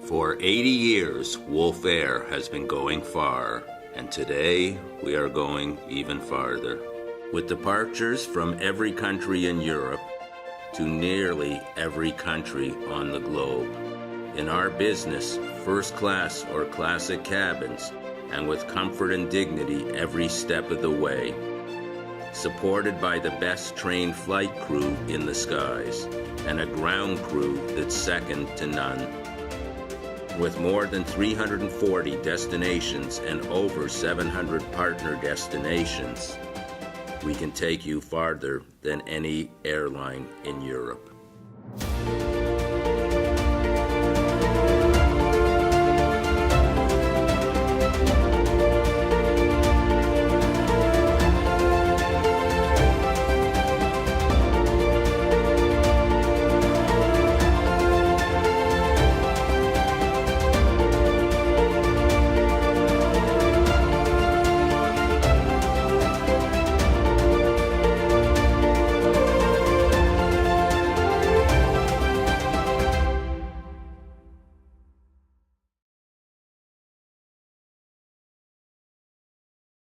For 80 years, Wolf Air has been going far, and today we are going even farther. With departures from every country in Europe to nearly every country on the globe. In our business, first class or classic cabins, and with comfort and dignity every step of the way. Supported by the best trained flight crew in the skies, and a ground crew that's second to none. With more than 340 destinations and over 700 partner destinations, we can take you farther than any airline in Europe.